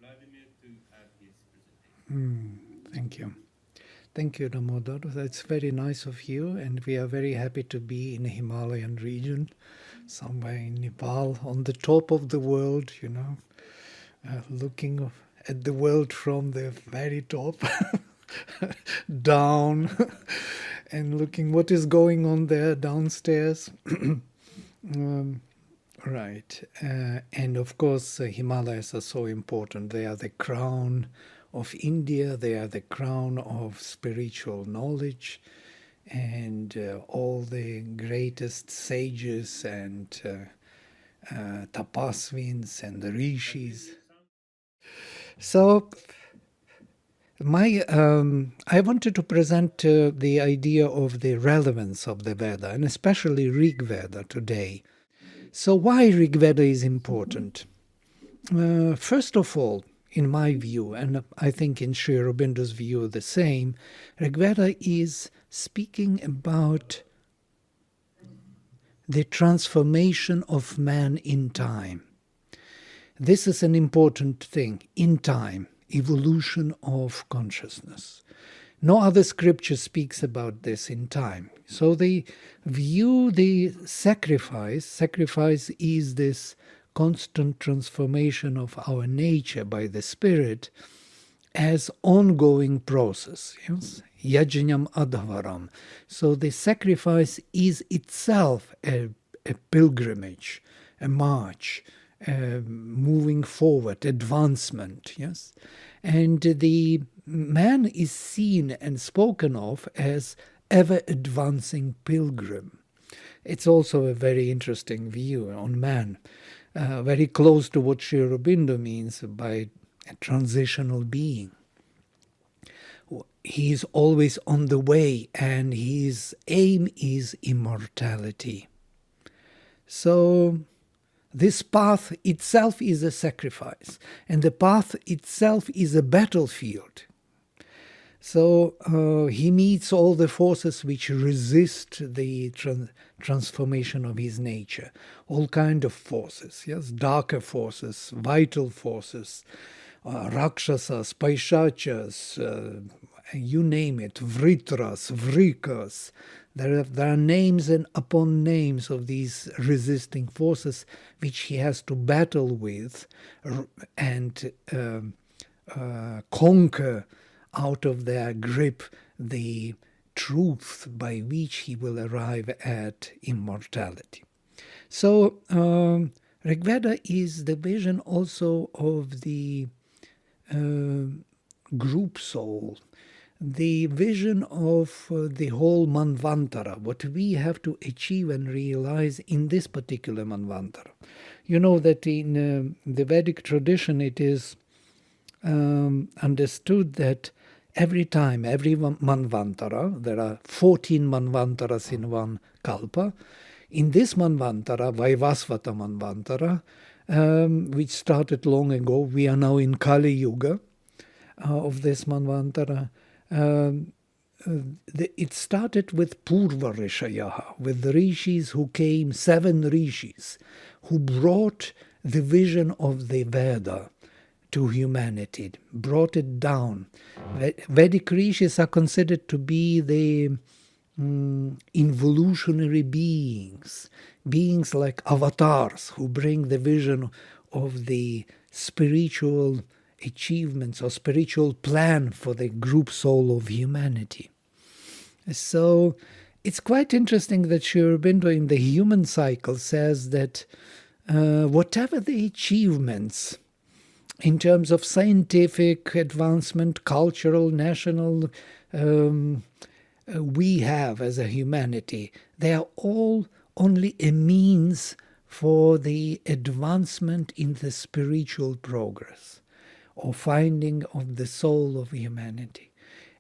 Vladimir to add his presentation. Thank you. Thank you, Damodar. That's very nice of you, and we are very happy to be in the Himalayan region, somewhere in Nepal, on the top of the world, looking at the world from the very top down and looking what is going on there downstairs. Right. And of course, Himalayas are so important. They are the crown of India, they are the crown of spiritual knowledge, and all the greatest sages and tapasvins and the rishis. So, I wanted to present the idea of the relevance of the Veda, and especially Rig Veda today. So why Rig Veda is important? First of all, in my view, and I think in Sri Aurobindo's view the same, Rig Veda is speaking about the transformation of man in time. This is an important thing, in time, evolution of consciousness. No other scripture speaks about this in time. So they view the sacrifice is this constant transformation of our nature by the Spirit, as ongoing process. Yes? Yajnam adhavaram. So the sacrifice is itself a pilgrimage, a march, moving forward, advancement. Yes, and the man is seen and spoken of as ever advancing pilgrim. It's also a very interesting view on man, very close to what Sri Aurobindo means by a transitional being. He is always on the way, and his aim is immortality. So this path itself is a sacrifice, and the path itself is a battlefield. So he meets all the forces which resist the transformation of his nature, all kind of forces, yes, darker forces, vital forces, rakshasas, paishachas, you name it, vritras, vrikas. There are names and upon names of these resisting forces which he has to battle with and conquer out of their grip the truth by which he will arrive at immortality. So Rigveda is the vision also of the group soul, the vision of the whole Manvantara, what we have to achieve and realize in this particular Manvantara. You know that in the Vedic tradition it is understood that every time, every Manvantara, there are 14 Manvantaras in one Kalpa. In this Manvantara, Vaivasvata Manvantara, which started long ago, we are now in Kali Yuga of this Manvantara. It started with Purva Rishayaha, with the rishis who came, 7 rishis, who brought the vision of the Veda to humanity, brought it down. Vedic rishis are considered to be the involutionary beings like avatars who bring the vision of the spiritual achievements or spiritual plan for the group soul of humanity. So it's quite interesting that Sri Aurobindo in the human cycle says that whatever the achievements in terms of scientific advancement, cultural, national, we have as a humanity, they are all only a means for the advancement in the spiritual progress or finding of the soul of humanity.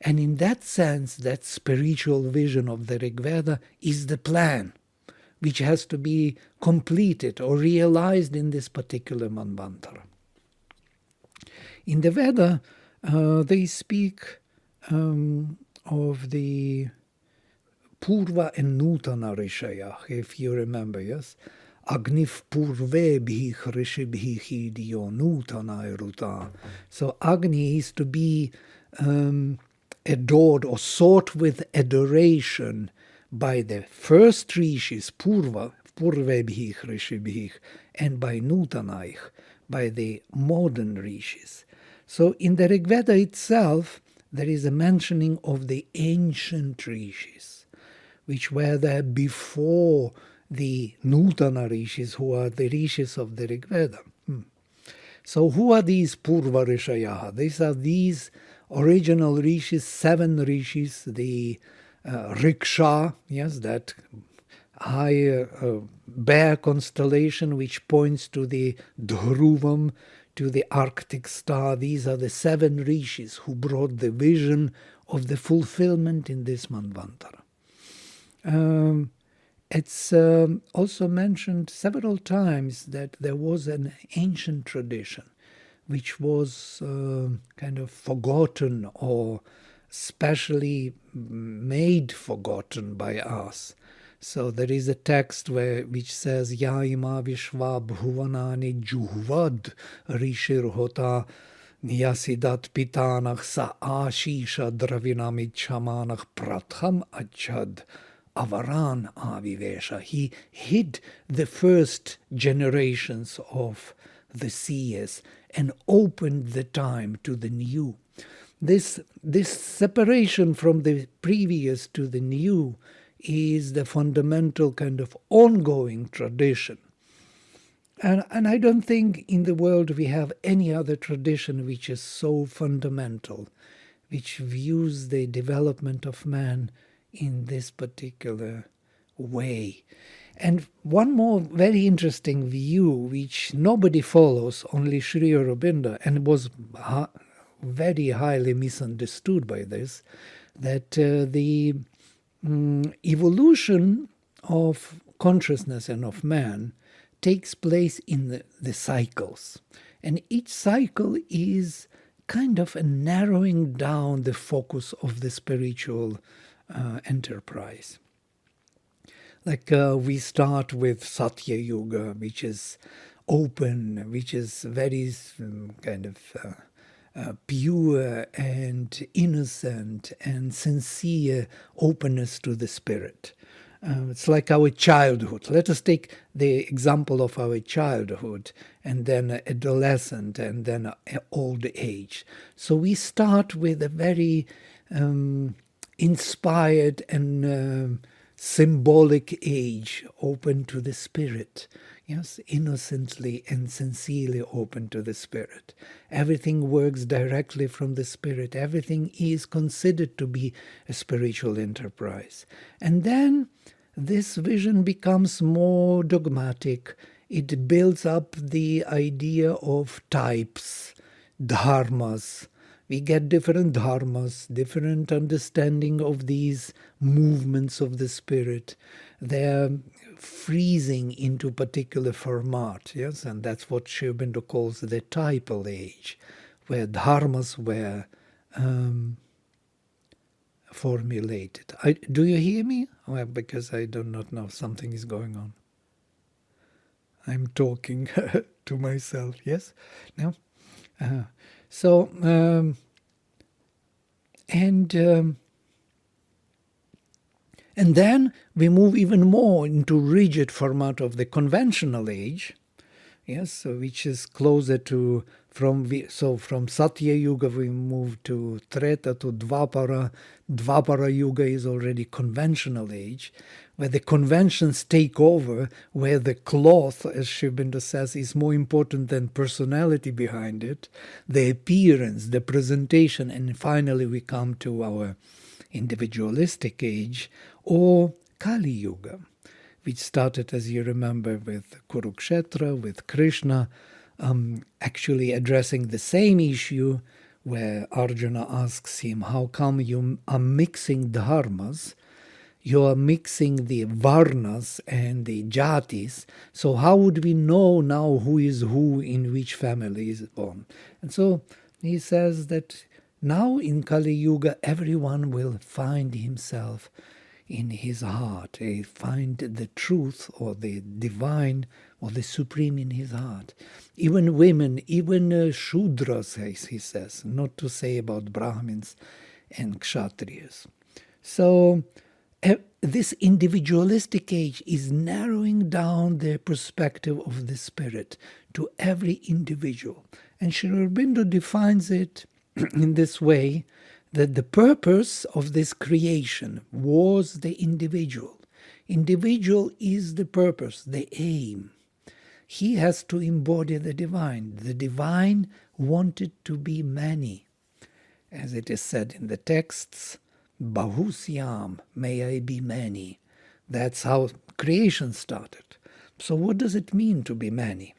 And in that sense, that spiritual vision of the Rig Veda is the plan which has to be completed or realized in this particular Manvantara. In the Veda, they speak of the Purva and Nutana Rishaya, if you remember, yes? Agnif purvebhih rishibhih idyo nutanai ruta. So Agni is to be adored or sought with adoration by the first rishis, purvebhih rishibhih, and by nutanaich, by the modern rishis. So in the Rig Veda itself, there is a mentioning of the ancient rishis, which were there before the Nutana rishis, who are the rishis of the Rig Veda. So who are these Purva Rishayaha? These are these original rishis, 7 rishis, the Riksha, yes, that high bear constellation which points to the Dhruvam, to the Arctic star. These are the 7 rishis who brought the vision of the fulfillment in this Manvantara. It's also mentioned several times that there was an ancient tradition which was kind of forgotten or specially made forgotten by us. So there is a text which says, Ya ima vishva bhuvanani juhvad rishir hota niyasidat pitanach sa ashisha dravinamid shamanach pratham achad avaran avivesha. He hid the first generations of the seers and opened the time to the new. This separation from the previous to the new is the fundamental kind of ongoing tradition. And I don't think in the world we have any other tradition which is so fundamental, which views the development of man in this particular way. And one more very interesting view, which nobody follows, only Sri Aurobindo, and was very highly misunderstood by this, that the evolution of consciousness and of man takes place in the cycles. And each cycle is kind of a narrowing down the focus of the spiritual enterprise. Like we start with Satya Yuga, which is open, which is very kind of pure and innocent and sincere openness to the spirit. It's like our childhood. Let us take the example of our childhood and then adolescent and then old age. So we start with a very inspired and symbolic age, open to the spirit. Yes, innocently and sincerely open to the spirit. Everything works directly from the spirit. Everything is considered to be a spiritual enterprise. And then this vision becomes more dogmatic. It builds up the idea of types, dharmas. We get different dharmas, different understanding of these movements of the spirit. They're freezing into particular format, yes, and that's what Sri Aurobindo calls the typal age, where dharmas were formulated. Do you hear me? Well, because I do not know, something is going on. I'm talking to myself, yes? No? And then we move even more into rigid format of the conventional age, yes, so which is closer to from Satya Yuga we move to Treta, to Dvapara. Dvapara Yuga is already conventional age, where the conventions take over, where the cloth, as Sri Aurobindo says, is more important than personality behind it, the appearance, the presentation, and finally we come to our individualistic age, or Kali Yuga, which started, as you remember, with Kurukshetra, with Krishna, actually addressing the same issue, where Arjuna asks him, how come you are mixing dharmas? You are mixing the varnas and the jatis, so how would we know now who is who in which family is born? And so he says that now in Kali Yuga, everyone will find himself in his heart. He find the truth or the divine or the supreme in his heart. Even women, even Shudras, he says, not to say about Brahmins and Kshatriyas. So this individualistic age is narrowing down the perspective of the spirit to every individual. And Sri Aurobindo defines it in this way, that the purpose of this creation was the individual. Individual is the purpose, the aim. He has to embody the divine. The divine wanted to be many. As it is said in the texts, Bahusyam, may I be many. That's how creation started. So what does it mean to be many?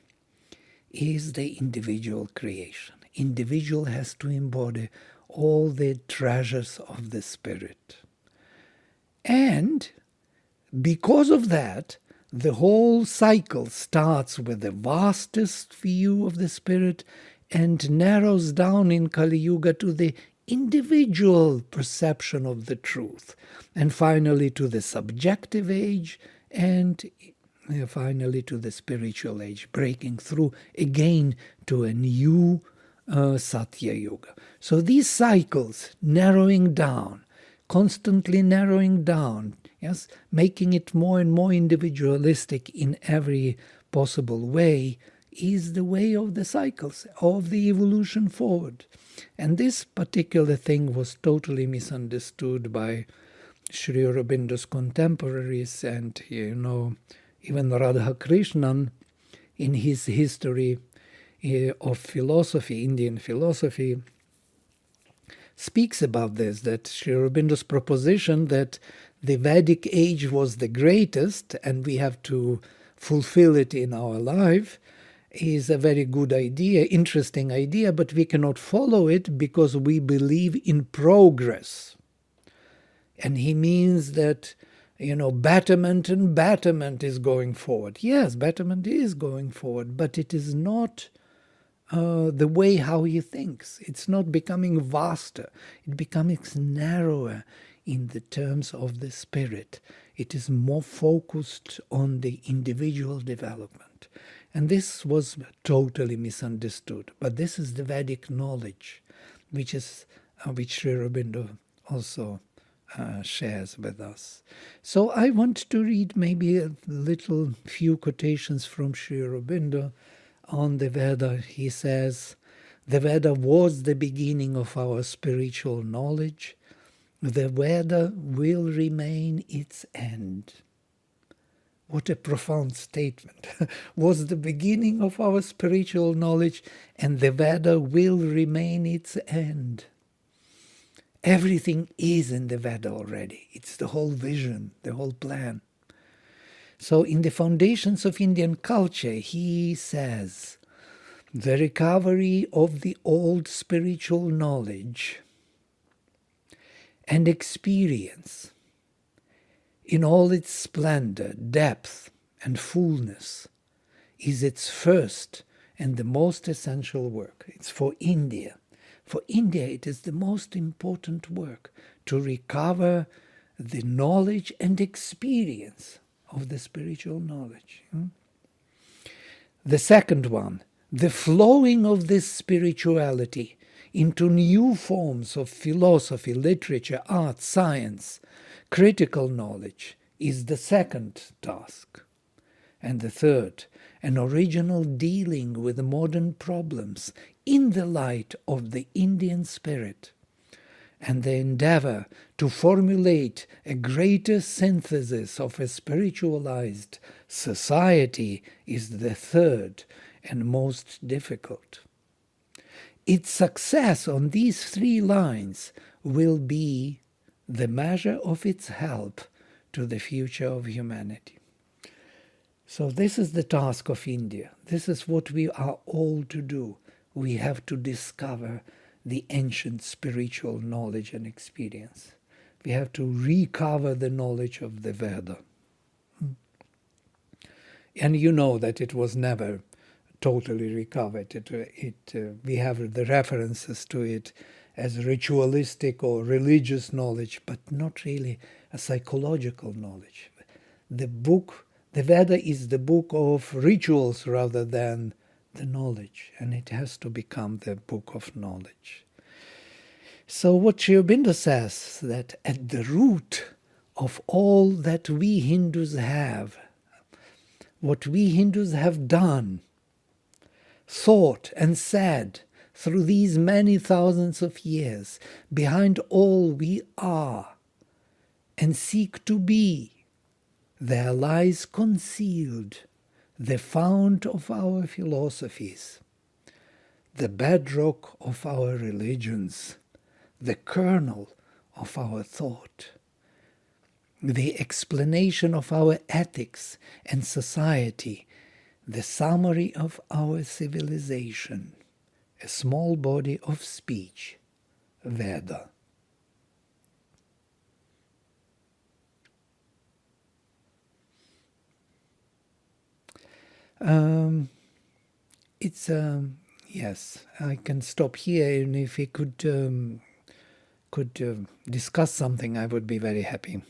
Is the individual creation. Individual has to embody all the treasures of the spirit. And because of that, the whole cycle starts with the vastest view of the spirit and narrows down in Kali Yuga to the individual perception of the truth, and finally to the subjective age, and finally to the spiritual age, breaking through again to a new Satya Yuga. So these cycles narrowing down, constantly narrowing down, yes, making it more and more individualistic in every possible way, is the way of the cycles, of the evolution forward. And this particular thing was totally misunderstood by Sri Aurobindo's contemporaries, and even Radhakrishnan in his history of philosophy, Indian philosophy, speaks about this, that Sri Aurobindo's proposition that the Vedic age was the greatest and we have to fulfill it in our life is a very good idea, interesting idea, but we cannot follow it because we believe in progress. And he means that, betterment and betterment is going forward. Yes, betterment is going forward, but it is not the way how he thinks. It's not becoming vaster. It becomes narrower in the terms of the spirit. It is more focused on the individual development. And this was totally misunderstood. But this is the Vedic knowledge, which Sri Aurobindo also shares with us. So I want to read maybe a little few quotations from Sri Aurobindo on the Veda. He says, the Veda was the beginning of our spiritual knowledge. The Veda will remain its end. What a profound statement. Was the beginning of our spiritual knowledge, and the Veda will remain its end. Everything is in the Veda already. It's the whole vision, the whole plan. So in the Foundations of Indian Culture, he says, the recovery of the old spiritual knowledge and experience in all its splendor, depth, and fullness is its first and the most essential work. It's for India. For India, it is the most important work to recover the knowledge and experience of the spiritual knowledge. The second one, the flowing of this spirituality into new forms of philosophy, literature, art, science, critical knowledge is the second task. And the third, an original dealing with modern problems in the light of the Indian spirit, and the endeavor to formulate a greater synthesis of a spiritualized society is the third and most difficult. Its success on these three lines will be the measure of its help to the future of humanity. So this is the task of India. This is what we are all to do. We have to discover the ancient spiritual knowledge and experience. We have to recover the knowledge of the Veda. And you know that it was never totally recovered. We have the references to it as ritualistic or religious knowledge, but not really a psychological knowledge. The Veda is the book of rituals rather than the knowledge, and it has to become the book of knowledge. So what Sri Aurobindo says, that at the root of all that we Hindus have, what we Hindus have done, thought and said through these many thousands of years, behind all we are and seek to be, there lies concealed the fount of our philosophies, the bedrock of our religions, the kernel of our thought, the explanation of our ethics and society, the summary of our civilization, a small body of speech, Veda. Yes, I can stop here, and if we could discuss something, I would be very happy.